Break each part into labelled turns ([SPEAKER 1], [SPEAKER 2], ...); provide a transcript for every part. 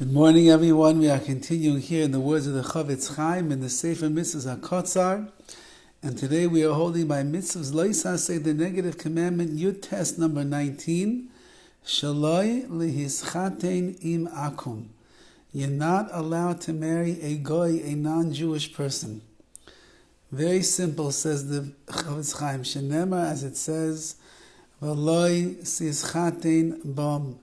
[SPEAKER 1] Good morning, everyone. We are continuing here in the words of the Horowitz in the Sefer HaMitzvos, and today we are holding by Mitzvahs Loisase, the negative commandment, Yud Test number 19, Shaloi lihischatein im akum. You're not allowed to marry a goy, a non-Jewish person. Very simple, says the Horowitz Shenema, as it says, V'loi sischatein bom.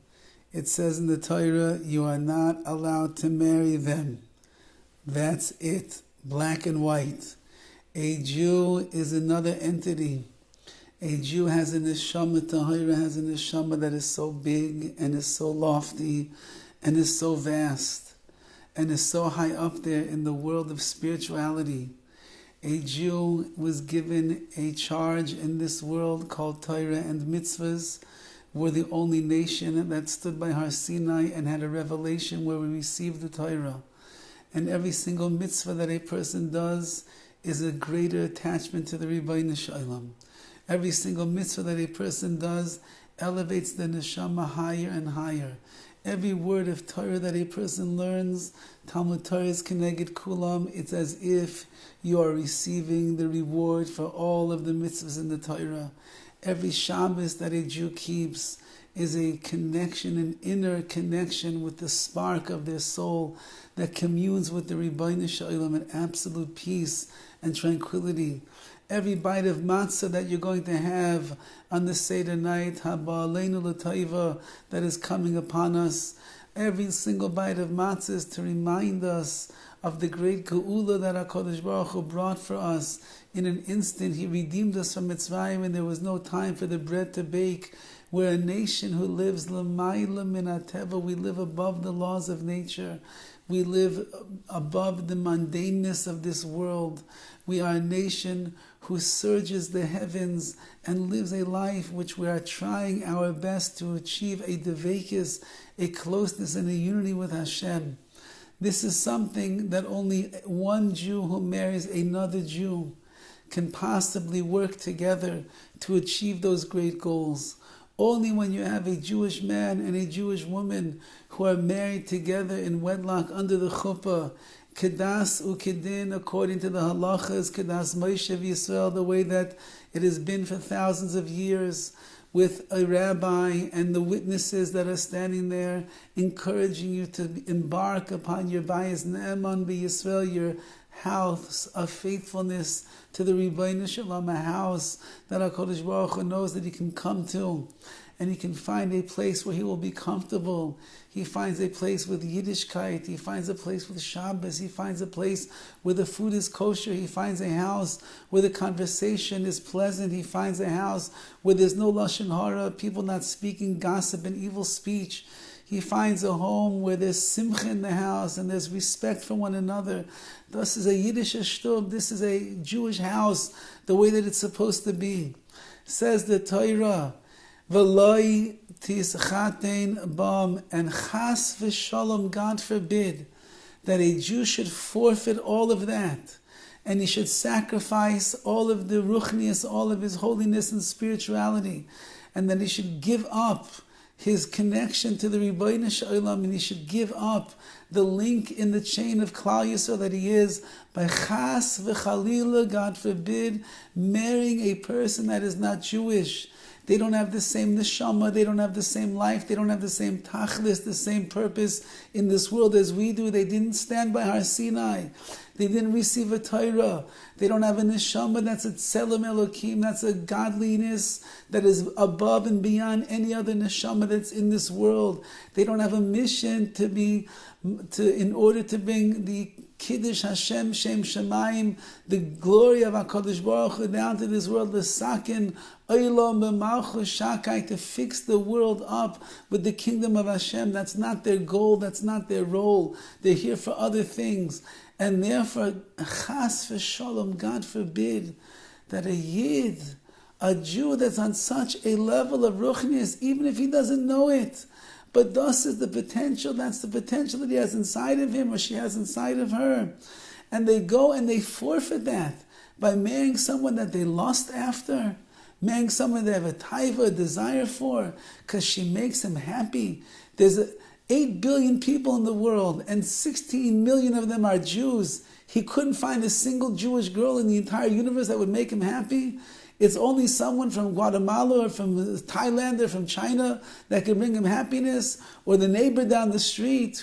[SPEAKER 1] It says in the Torah, you are not allowed to marry them. That's it. Black and white. A Jew is another entity. A Jew has a neshama, Torah has a neshama that is so big and is so lofty and is so vast and is so high up there in the world of spirituality. A Jew was given a charge in this world called Torah and mitzvahs. We're the only nation that stood by Har Sinai and had a revelation where we received the Torah. And every single mitzvah that a person does is a greater attachment to the Rabbi Shalom. Every single mitzvah that a person does elevates the neshama higher and higher. Every word of Torah that a person learns, Talmud Torah is Keneged Kulam, it's as if you are receiving the reward for all of the mitzvahs in the Torah. Every Shabbos that a Jew keeps is a connection, an inner connection with the spark of their soul that communes with the Rebbeinu Shalom in absolute peace and tranquility. Every bite of matzah that you're going to have on the Seder night, Haba Aleinu L'Taiva, that is coming upon us, every single bite of matzah is to remind us of the great geula that HaKadosh Baruch Hu brought for us. In an instant, He redeemed us from Mitzrayim, and there was no time for the bread to bake. We're a nation who lives l'mayla min hateva. We live above the laws of nature. We live above the mundaneness of this world. We are a nation who surges the heavens and lives a life which we are trying our best to achieve a devekis, a closeness and a unity with Hashem. This is something that only one Jew who marries another Jew can possibly work together to achieve those great goals. Only when you have a Jewish man and a Jewish woman who are married together in wedlock under the chuppah, kedas ukedin, according to the halachas, kedas Moshe Yisrael, the way that it has been for thousands of years, with a rabbi and the witnesses that are standing there encouraging you to embark upon your bayis ne'eman b'Yisrael, your house of faithfulness to the Rebbeinu Shalom, a house that HaKadosh Baruch Hu knows that he can come to, and he can find a place where he will be comfortable. He finds a place with Yiddishkeit. He finds a place with Shabbos. He finds a place where the food is kosher. He finds a house where the conversation is pleasant. He finds a house where there's no lashon hara, people not speaking gossip and evil speech. He finds a home where there's simcha in the house and there's respect for one another. This is a Yiddish shtub. This is a Jewish house, the way that it's supposed to be. Says the Torah, V'loi tischatein bam, and chas v'shalom, God forbid, that a Jew should forfeit all of that, and he should sacrifice all of the ruchnius, all of his holiness and spirituality, and then he should give up his connection to the Rebbeinu Shalom, and he should give up the link in the chain of Klal Yisrael that he is by chas v'chalila, God forbid, marrying a person that is not Jewish. They don't have the same neshama, they don't have the same life, they don't have the same tachlis, the same purpose in this world as we do. They didn't stand by Har Sinai. They didn't receive a Torah. They don't have a neshama that's a tselem Elokim, that's a godliness that is above and beyond any other neshama that's in this world. They don't have a mission in order to bring the Kiddush Hashem Shem Shemayim, the glory of HaKadosh Baruch Hu down to this world, the Sakin Olam B'Malchus Shakai, to fix the world up with the kingdom of Hashem. That's not their goal, that's not their role. They're here for other things. And therefore, chas v'shalom, God forbid, that a Yid, a Jew that's on such a level of ruchnius, even if he doesn't know it, but thus is the potential, that's the potential that he has inside of him or she has inside of her. And they go and they forfeit that by marrying someone that they lust after, marrying someone they have a taiva, a desire for, because she makes him happy. 8 billion people in the world, and 16 million of them are Jews. He couldn't find a single Jewish girl in the entire universe that would make him happy. It's only someone from Guatemala or from Thailand or from China that can bring him happiness, or the neighbor down the street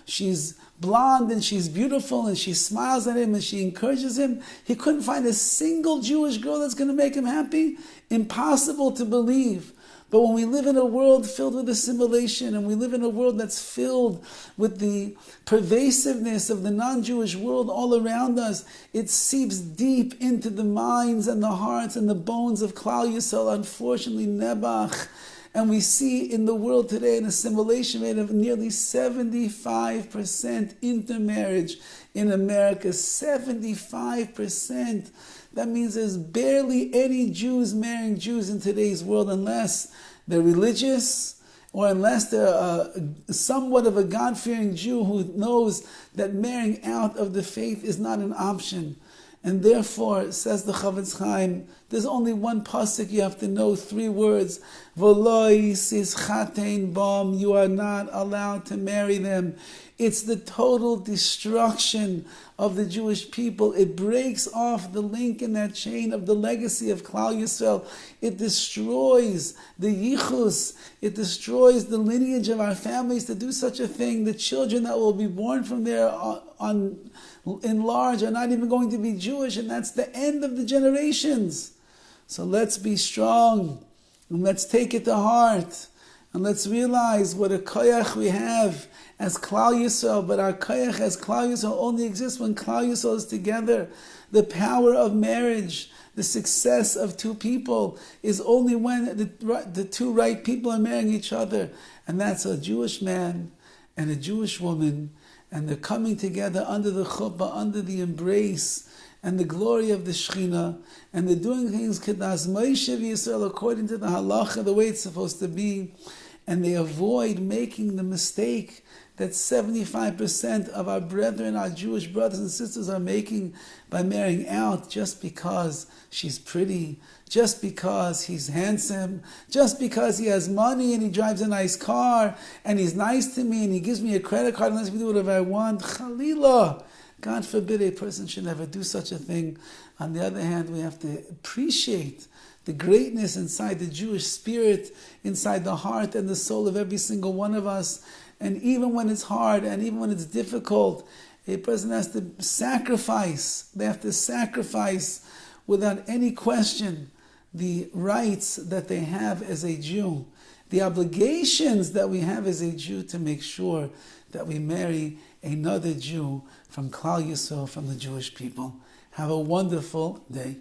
[SPEAKER 1] she's blonde and she's beautiful and she smiles at him and she encourages him. He couldn't find a single Jewish girl that's going to make him happy. Impossible to believe. But when we live in a world filled with assimilation, and we live in a world that's filled with the pervasiveness of the non-Jewish world all around us, it seeps deep into the minds and the hearts and the bones of Klal Yisrael, unfortunately, Nebach. And we see in the world today an assimilation rate of nearly 75% intermarriage in America. 75%. That means there's barely any Jews marrying Jews in today's world unless they're religious, or unless they're somewhat of a God-fearing Jew who knows that marrying out of the faith is not an option. And therefore, says the Horowitz, there's only one pasuk you have to know, 3 words. V'lo yisis chatein bam, you are not allowed to marry them. It's the total destruction of the Jewish people. It breaks off the link in that chain of the legacy of Klal Yisrael. It destroys the yichus. It destroys the lineage of our families to do such a thing. The children that will be born from there in large are not even going to be Jewish, and that's the end of the generations. So let's be strong, and let's take it to heart, and let's realize what a koyach we have as Klal Yisrael. But our koyach as Klal Yisrael only exists when Klal Yisrael is together. The power of marriage, the success of 2 people, is only when the 2 right people are marrying each other, and that's a Jewish man and a Jewish woman, and they're coming together under the chuppah, under the embrace and the glory of the Shekhinah, and they're doing things kedas Moshe Yisrael, according to the halacha, the way it's supposed to be, and they avoid making the mistake that 75% of our brethren, our Jewish brothers and sisters, are making by marrying out just because she's pretty, just because he's handsome, just because he has money and he drives a nice car and he's nice to me and he gives me a credit card and lets me do whatever I want. Chalila! God forbid a person should never do such a thing. On the other hand, we have to appreciate the greatness inside the Jewish spirit, inside the heart and the soul of every single one of us. And even when it's hard and even when it's difficult, a person has to sacrifice. They have to sacrifice without any question the rights that they have as a Jew, the obligations that we have as a Jew to make sure that we marry another Jew from Klal Yisrael, from the Jewish people. Have a wonderful day.